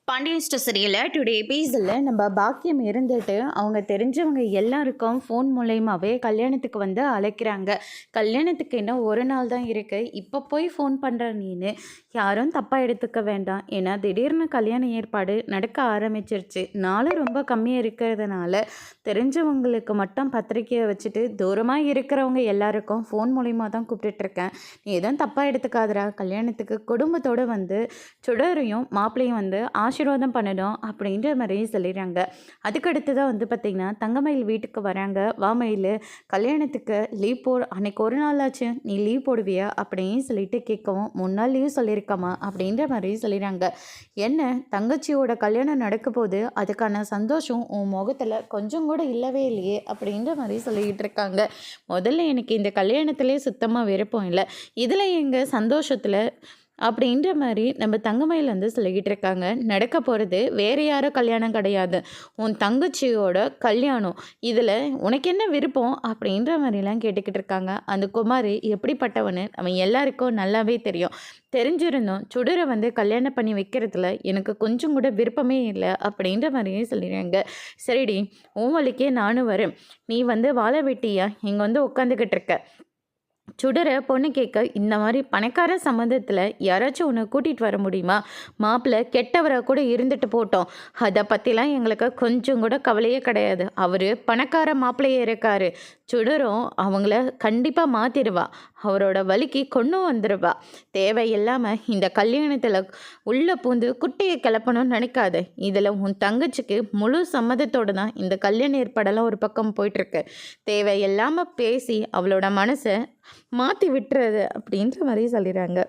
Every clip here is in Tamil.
பாண்டியன் ஸ்டோர் சீரியலில் டுடே எபிசோடில் நம்ம பாக்கியம் இருந்துட்டு அவங்க தெரிஞ்சவங்க எல்லாருக்கும் ஃபோன் மூலயமாவே கல்யாணத்துக்கு வந்து அழைக்கிறாங்க. கல்யாணத்துக்கு இன்னும் ஒரு நாள் தான் இருக்குது. இப்போ போய் ஃபோன் பண்ணுற நீனு யாரும் தப்பாக எடுத்துக்க வேண்டாம். ஏன்னா திடீர்னு கல்யாண ஏற்பாடு நடக்க ஆரம்பிச்சிருச்சு. நாளும் ரொம்ப கம்மியாக இருக்கிறதுனால தெரிஞ்சவங்களுக்கு மட்டும் பத்திரிக்கையை வச்சுட்டு தூரமாக இருக்கிறவங்க எல்லாருக்கும் ஃபோன் மூலிமா தான் கூப்பிட்டுட்ருக்கேன். நீ எதுவும் தப்பாக எடுத்துக்காதரா. கல்யாணத்துக்கு குடும்பத்தோடு வந்து சுடரையும் மாப்பிள்ளையும் வந்து ஆசீர்வாதம் பண்ணணும் அப்படின்ற மாதிரி சொல்லிடுறாங்க. அதுக்கடுத்து தான் வந்து பார்த்திங்கன்னா தங்கமயில் வீட்டுக்கு வராங்க. வாமயில் கல்யாணத்துக்கு லீவ் அன்னைக்கு ஒரு நாள் ஆச்சு, நீ லீவ் போடுவியா அப்படின்னு சொல்லிட்டு கேட்கவும், 3 நாள் லீவ் சொல்லியிருக்கமா அப்படின்ற மாதிரி சொல்லிடுறாங்க. என்ன தங்கச்சியோட கல்யாணம் நடக்க போது அதுக்கான சந்தோஷம் உன் முகத்தில் கொஞ்சம் கூட இல்லவே இல்லையே அப்படின்ற மாதிரி சொல்லிக்கிட்டு இருக்காங்க. முதல்ல எனக்கு இந்த கல்யாணத்துலேயே சுத்தமாக விருப்பம் இல்லை, இதில் எங்கள் சந்தோஷத்தில் அப்படின்ற மாதிரி நம்ம தங்கமயில் வந்து சொல்லிக்கிட்டு இருக்காங்க. நடக்க போகிறது வேறு யாரோ கல்யாணம் கிடையாது, உன் தங்கச்சியோட கல்யாணம். இதில் உனக்கு என்ன விருப்பம் அப்படின்ற மாதிரிலாம் கேட்டுக்கிட்டு இருக்காங்க. அந்த குமாரி எப்படிப்பட்டவனு நம்ம எல்லாருக்கும் நல்லாவே தெரியும். தெரிஞ்சிருந்தோம் சுடரை வந்து கல்யாணம் பண்ணி வைக்கிறதுல எனக்கு கொஞ்சம் கூட விருப்பமே இல்லை அப்படின்ற மாதிரியே சொல்லிடுறாங்க. சரிடி, உன் வழிக்கே நானும் வரேன். நீ வந்து வாழை வெட்டியா இங்கே வந்து உட்காந்துக்கிட்டு இருக்க. சுடரை பொண்ணு கேட்க இந்த மாதிரி பணக்கார சம்மந்தத்தில் யாராச்சும் உன்னை கூட்டிகிட்டு வர முடியுமா? மாப்பிள்ளை கெட்டவரை கூட இருந்துட்டு போட்டோம், அதை பற்றிலாம் எங்களுக்கு கொஞ்சம் கூட கவலையே கிடையாது. அவர் பணக்கார மாப்பிள்ளையே இருக்கார். சுடரும் அவங்கள கண்டிப்பாக மாற்றிடுவா, அவரோட வலிக்கு கொண்டு வந்துடுவா. தேவையில்லாமல் இந்த கல்யாணத்தில் உள்ளே பூந்து குட்டியை கிளப்பணும்னு நினைக்காது. இதில் உன் தங்கச்சிக்கு முழு சம்மதத்தோடு தான் இந்த கல்யாண ஏற்பாடெல்லாம் ஒரு பக்கம் போயிட்டுருக்கு. தேவையில்லாமல் பேசி அவளோட மனசை மாற்றி விட்டுறது அப்படின்ற மாதிரி சொல்லிடுறாங்க.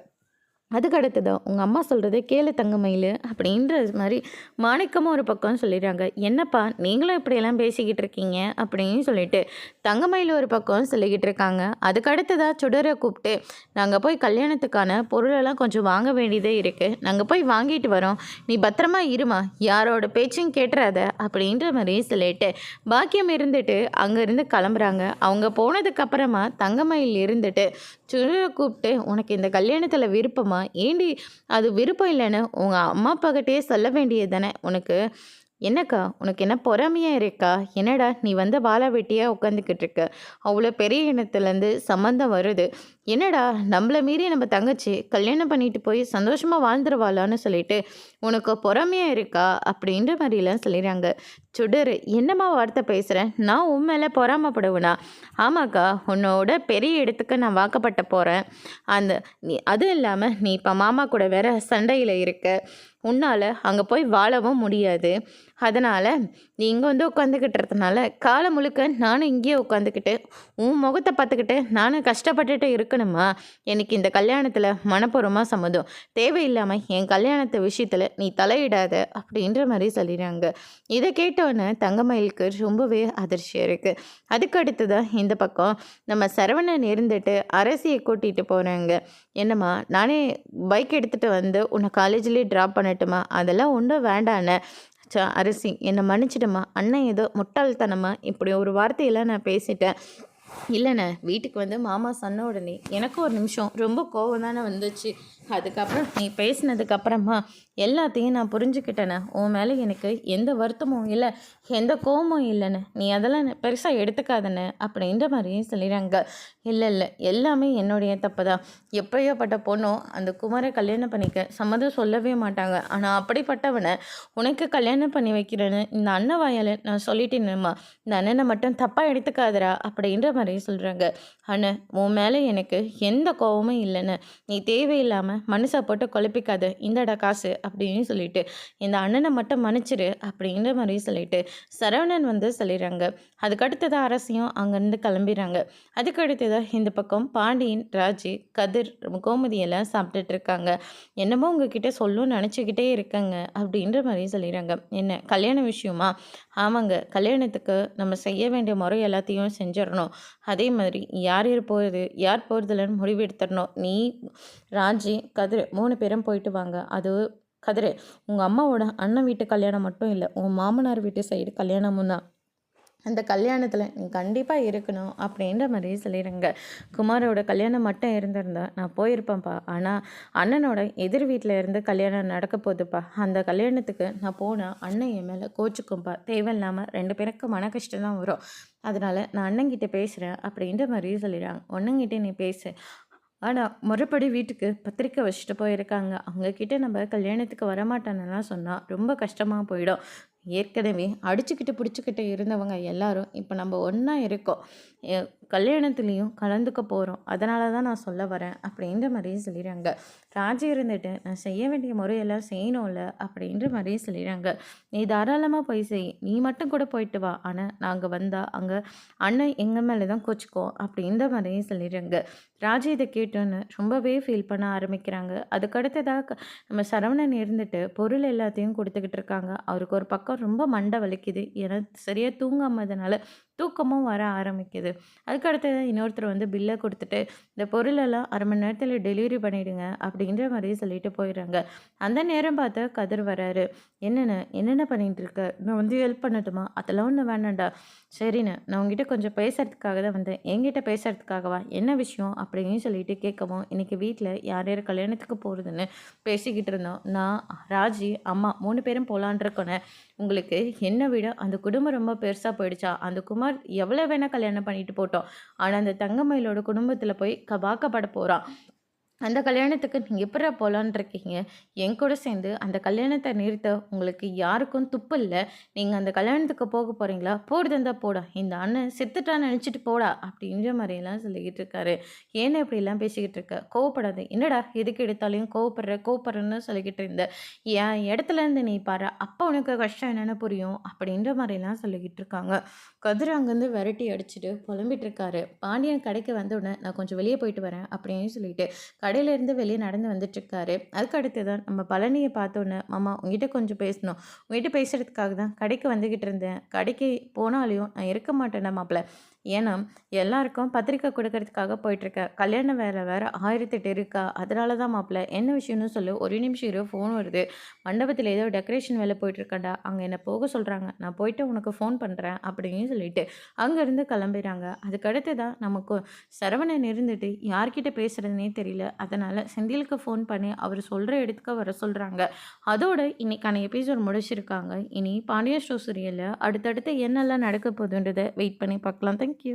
அதுக்கு தான் உங்கள் அம்மா சொல்கிறத கேளு தங்கமயில் அப்படின்ற மாதிரி மாணிக்கமும் ஒரு பக்கம் சொல்லிடுறாங்க. என்னப்பா நீங்களும் இப்படியெல்லாம் பேசிக்கிட்டு இருக்கீங்க அப்படின்னு சொல்லிட்டு தங்கமயில் ஒரு பக்கம் சொல்லிக்கிட்டு இருக்காங்க. அதுக்கடுத்ததாக சுடரை கூப்பிட்டு, நாங்கள் போய் கல்யாணத்துக்கான பொருளெல்லாம் கொஞ்சம் வாங்க வேண்டியதே இருக்குது, நாங்கள் போய் வாங்கிட்டு வரோம், நீ பத்திரமா இருமா, யாரோட பேச்சும் கேட்டுறாத அப்படின்ற மாதிரி சொல்லிட்டு பாக்கியம் இருந்துட்டு அங்கேருந்து கிளம்புறாங்க. அவங்க போனதுக்கப்புறமா தங்கமயில் இருந்துட்டு சுடரை கூப்பிட்டு, உனக்கு இந்த கல்யாணத்தில் விருப்பமா, ஏண்டி அது விருப்பம் இல்லைன்னு உங்கள் அம்மா அப்பாக்கிட்டே சொல்ல வேண்டியது தானே, உனக்கு என்னக்கா உனக்கு என்ன பொறாமையாக இருக்கா? என்னடா நீ வந்து வாழை வெட்டியாக உட்காந்துக்கிட்டு இருக்க, அவ்வளோ பெரிய இனத்துலேருந்து சம்மந்தம் வருது, என்னடா நம்மளை மீறி நம்ம தங்கச்சி கல்யாணம் பண்ணிட்டு போய் சந்தோஷமாக வாழ்ந்துருவாளான்னு சொல்லிட்டு உனக்கு பொறாமையாக இருக்கா அப்படின்ற மாதிரிலாம் சொல்லிடுறாங்க. சுடர், என்னம்மா வார்த்தை பேசுகிறேன், நான் உன் மேலே பொறாமப்படுவேனா? ஆமாக்கா, உன்னோட பெரிய இடத்துக்கு நான் வாக்கப்பட்ட போகிறேன். அந்த நீ அதுவும் இல்லாமல் நீ இப்போ மாமா கூட வேற சண்டையில் இருக்க, உன்னால் அங்கே போய் வாழவும் முடியாது. அதனால் நீ இங்கே வந்து உட்காந்துக்கிட்டுறதுனால காலம் முழுக்க நானும் இங்கேயே உட்காந்துக்கிட்டு உன் முகத்தை பார்த்துக்கிட்டு நானும் கஷ்டப்பட்டுட்டு இருக்கணுமா? எனக்கு இந்த கல்யாணத்தில் மனப்பூர்வமாக சம்மதம், தேவையில்லாமல் என் கல்யாணத்து விஷயத்தில் நீ தலையிடாத அப்படின்ற மாதிரி சொல்லிடுறாங்க. இதை கேட்டோன்னே தங்கமயிலுக்கு ரொம்பவே அதிர்ச்சியாக இருக்குது. அதுக்கு தான் இந்த பக்கம் நம்ம சரவணன் இருந்துட்டு அரசியை கூட்டிகிட்டு போகிறாங்க. என்னம்மா, நானே பைக் எடுத்துகிட்டு வந்து உன்னை காலேஜ்லேயே ட்ராப் பண்ணட்டுமா? அதெல்லாம் ஒன்றும் வேண்டாண்ணே. அரசி என்னை மன்னிச்சிடுமா, அண்ணன் ஏதோ முட்டாள்தனமாக இப்படி ஒரு வார்த்தையெல்லாம் நான் பேசிட்டேன். இல்லைண்ணே, வீட்டுக்கு வந்து மாமா சொன்ன உடனே எனக்கு ஒரு நிமிஷம் ரொம்ப கோவம் தானே வந்துச்சு. அதுக்கப்புறம் நீ பேசினதுக்கப்புறமா எல்லாத்தையும் நான் புரிஞ்சுக்கிட்டேண்ணே. உன் மேலே எனக்கு எந்த வருத்தமும் இல்லை, எந்த கோவமும் இல்லைண்ணே. நீ அதெல்லாம் பெருசாக எடுத்துக்காதண்ணே அப்படின்ற மாதிரியும் சொல்லிடுறாங்க. இல்லை இல்லை, எல்லாமே என்னுடைய தப்பு தான். எப்பயோப்பட்ட பொண்ணும் அந்த குமாரை கல்யாணம் பண்ணிக்க சம்மதம் சொல்லவே மாட்டாங்க. ஆனால் அப்படிப்பட்டவனை உனக்கு கல்யாணம் பண்ணி வைக்கிறேன்னு இந்த அண்ணன் வாயால் நான் சொல்லிட்டேன்னுமா, இந்த அண்ணனை மட்டும் தப்பாக எடுத்துக்காதரா அப்படின்ற மாதிரி சொல்கிறாங்க. அண்ணன், உன் மேலே எனக்கு எந்த கோவமும் இல்லைன்னு, நீ தேவையில்லாமல் மனசை போட்டு குழப்பிக்காத, இந்தடா காசு அப்படின்னு சொல்லிட்டு இந்த அண்ணனை மட்டும் மன்னிச்சிரு அப்படின்ற மாதிரி சொல்லிட்டு சரவணன் வந்து சொல்லிடுறாங்க. அதுக்கடுத்ததான் அரசியும் அங்கேருந்து கிளம்பிடுறாங்க. அதுக்கடுத்ததான் இந்த பக்கம் பாண்டியன், ராஜி, கதிர், கோமதி எல்லாம் சாப்பிட்டுட்டு இருக்காங்க. என்னமோ உங்ககிட்ட சொல்லணும்னு நினச்சிக்கிட்டே இருக்கங்க அப்படின்ற மாதிரி சொல்லிடுறாங்க. என்ன கல்யாண விஷயமா? ஆமாங்க, கல்யாணத்துக்கு நம்ம செய்ய வேண்டிய முறை எல்லாத்தையும் செஞ்சிடணும். அதே மாதிரி யார் யார் போகிறது யார் போகிறதில்லன்னு முடிவு எடுத்துடணும். நீ, ராஜி, கதிர் 3 பேரும் போயிட்டு வாங்க. அது கதிர், உங்கள் அம்மாவோட அண்ணன் வீட்டு கல்யாணம் மட்டும் இல்லை, உன் மாமனார் வீட்டு சைடு கல்யாணமும் தான். அந்த கல்யாணத்தில் நீ கண்டிப்பாக இருக்கணும் அப்படின்ற மாதிரி சொல்லிடுங்க. குமாரோட கல்யாணம் மட்டும் இருந்திருந்தா நான் போயிருப்பேன்ப்பா. ஆனால் அண்ணனோட எதிர் வீட்டில் இருந்து கல்யாணம் நடக்க போகுதுப்பா. அந்த கல்யாணத்துக்கு நான் போனால் அண்ணன் என் மேலே கோச்சுக்கும்பா. தேவையில்லாமல் 2 பேருக்கு மன கஷ்டம் தான் வரும். அதனால் நான் அண்ணங்கிட்ட பேசுகிறேன் அப்படின்ற மாதிரி சொல்லிடுறாங்க. ஒன்றுங்கிட்ட நீ பேசு. ஆனால் முறைப்படி வீட்டுக்கு பத்திரிக்கை வச்சுட்டு போயிருக்காங்க. அவங்கக்கிட்ட நம்ம கல்யாணத்துக்கு வரமாட்டானெல்லாம் சொன்னால் ரொம்ப கஷ்டமாக போயிடும். ஏற்கனவே அடிச்சுக்கிட்டு பிடிச்சிக்கிட்டு இருந்தவங்க எல்லாரும் இப்போ நம்ம ஒன்றா இருக்கோம். கல்யாணத்துலேயும் கலந்துக்க போகிறோம். அதனால தான் நான் சொல்ல வரேன் அப்படின்ற மாதிரியே சொல்லிடுறாங்க. ராஜி இருந்துட்டு நான் செய்ய வேண்டிய முறையெல்லாம் செய்யணும்ல அப்படின்ற மாதிரியே சொல்லிடுறாங்க. நீ தாராளமாக போய் செய். நீ மட்டும் கூட போயிட்டு வா. ஆனால் நாங்கள் வந்தால் அங்கே அண்ணன் எங்கள் மேலே தான் கோச்சிக்கோம் அப்படின்ற மாதிரியே சொல்லிடுறாங்க. ராஜி இதை கேட்டோன்னு ரொம்பவே ஃபீல் பண்ண ஆரம்பிக்கிறாங்க. அதுக்கடுத்ததாக நம்ம சரவணன் இருந்துட்டு பொருள் எல்லாத்தையும் கொடுத்துக்கிட்டு இருக்காங்க. அவருக்கு ஒரு பக்கம் ரொம்ப மண்டை வலிக்குது. ஏன்னா சரியாக தூங்காமதுனால தூக்கமும் வர ஆரம்பிக்குது. அதுக்கடுத்தது இன்னொருத்தர் வந்து பில்லை கொடுத்துட்டு இந்த பொருளெல்லாம் 1/2 மணி நேரத்தில் டெலிவரி பண்ணிவிடுங்க அப்படின்ற மாதிரி சொல்லிட்டு போயிடுறாங்க. அந்த நேரம் பார்த்து கதிர் வராரு. என்னென்ன பண்ணிகிட்டு இருக்க? நான் வந்து ஹெல்ப் பண்ணட்டுமா? அதெல்லாம் ஒன்றும் வேணாண்டா. சரிண்ணே, நான் உங்ககிட்ட கொஞ்சம் பேசுறதுக்காக தான் வந்தேன். என்கிட்ட பேசுறதுக்காகவா? என்ன விஷயம் அப்படின்னு சொல்லிட்டு கேட்கவும், இன்றைக்கி வீட்டில் யார் யார் கல்யாணத்துக்கு போகிறதுன்னு பேசிக்கிட்டு இருந்தோம். நான், ராஜி, அம்மா 3 பேரும் போகலான் இருக்கோன்னே. உங்களுக்கு என்னை விட அந்த குடும்பம் ரொம்ப பெருசாக போயிடுச்சா? அந்த குமார் எவ்வளோ வேணால் கல்யாணம் பண்ணிட்டு போட்டோம். ஆனால் அந்த தங்கமயிலோட குடும்பத்தில் போய் வாக்கப்பட போகிறான். அந்த கல்யாணத்துக்கு நீங்க எப்புட்றா போலான்னு இருக்கீங்க? என் கூட சேர்ந்து அந்த கல்யாணத்த நிறுத்த உங்களுக்கு யாருக்கும் துப்பு இல்ல. நீங்க அந்த கல்யாணத்துக்கு போக போறீங்களா? போறதா இருந்தா போடா. இந்த அண்ணன் செத்துட்டான்னு நெனச்சுட்டு போடா! அப்படின்ற மாரியெல்லாம் சொல்லிக்கிட்டு இருக்காரு. ஏன்னு இப்படிலாம் பேசிக்கிட்டு இருக்க? கோவப்படாத. என்னடா எதுக்கு எடுத்தாலும் கோவப்படுறன்னு சொல்லிக்கிட்டு இருந்த. என் இடத்துல இருந்து நீ பாரு. அப்ப உனக்கு கஷ்டம் என்னன்னு புரியும். அப்படின்ற மாரிலாம் சொல்லிக்கிட்டு இருக்காங்க. கதிர் அங்கேருந்து விரட்டி அடிச்சுட்டு புலம்பிட்டு இருக்காரு. பாண்டியன் கடைக்கு வந்த உடனே நான் கொஞ்சம் வெளியே போயிட்டு வரேன் அப்படின்னு சொல்லிட்டு கடையிலேருந்து வெளியே நடந்து வந்துட்டுருக்காரு. அதுக்கு அடுத்து தான் நம்ம பழனியை பார்த்தோன்னே, மாமா உங்ககிட்ட கொஞ்சம் பேசணும். உங்ககிட்ட பேசுகிறதுக்காக தான் கடைக்கு வந்துக்கிட்டு இருந்தேன். கடைக்கு போனாலையும் நான் இருக்க மாட்டேன்டா மாப்பிள்ள. ஏன்னா எல்லாருக்கும் பத்திரிக்கை கொடுக்கறதுக்காக போயிட்டுருக்கேன். கல்யாண வேலை வேறு 1008 இருக்கா. அதனால தான் மாப்பிள்ள. என்ன விஷயம்னு சொல்லு. ஒரு நிமிஷம் இரு, ஃபோன் வருது. மண்டபத்தில் ஏதோ டெக்கரேஷன் வேலை போயிட்டுருக்காண்டா. அங்கே என்னை போக சொல்கிறாங்க. நான் போயிட்டு உனக்கு ஃபோன் பண்ணுறேன் அப்படின்னு சொல்லிட்டு அங்கேருந்து கிளம்பிடுறாங்க. அதுக்கடுத்து தான் நமக்கு சரவணன் இருந்துட்டு யார்கிட்ட பேசுகிறதுனே தெரியல. அதனால் செந்திலுக்கு ஃபோன் பண்ணி அவர் சொல்கிற இடத்துக்கு வர சொல்கிறாங்க. அதோட இன்னைக்கான எபிசோட் முடிச்சிருக்காங்க. இனி பாண்டியன் ஸ்டோர் சீரியலில் அடுத்தடுத்து என்னெல்லாம் நடக்க போகுதுன்றதை வெயிட் பண்ணி பார்க்கலாம். தேங்க்யூ.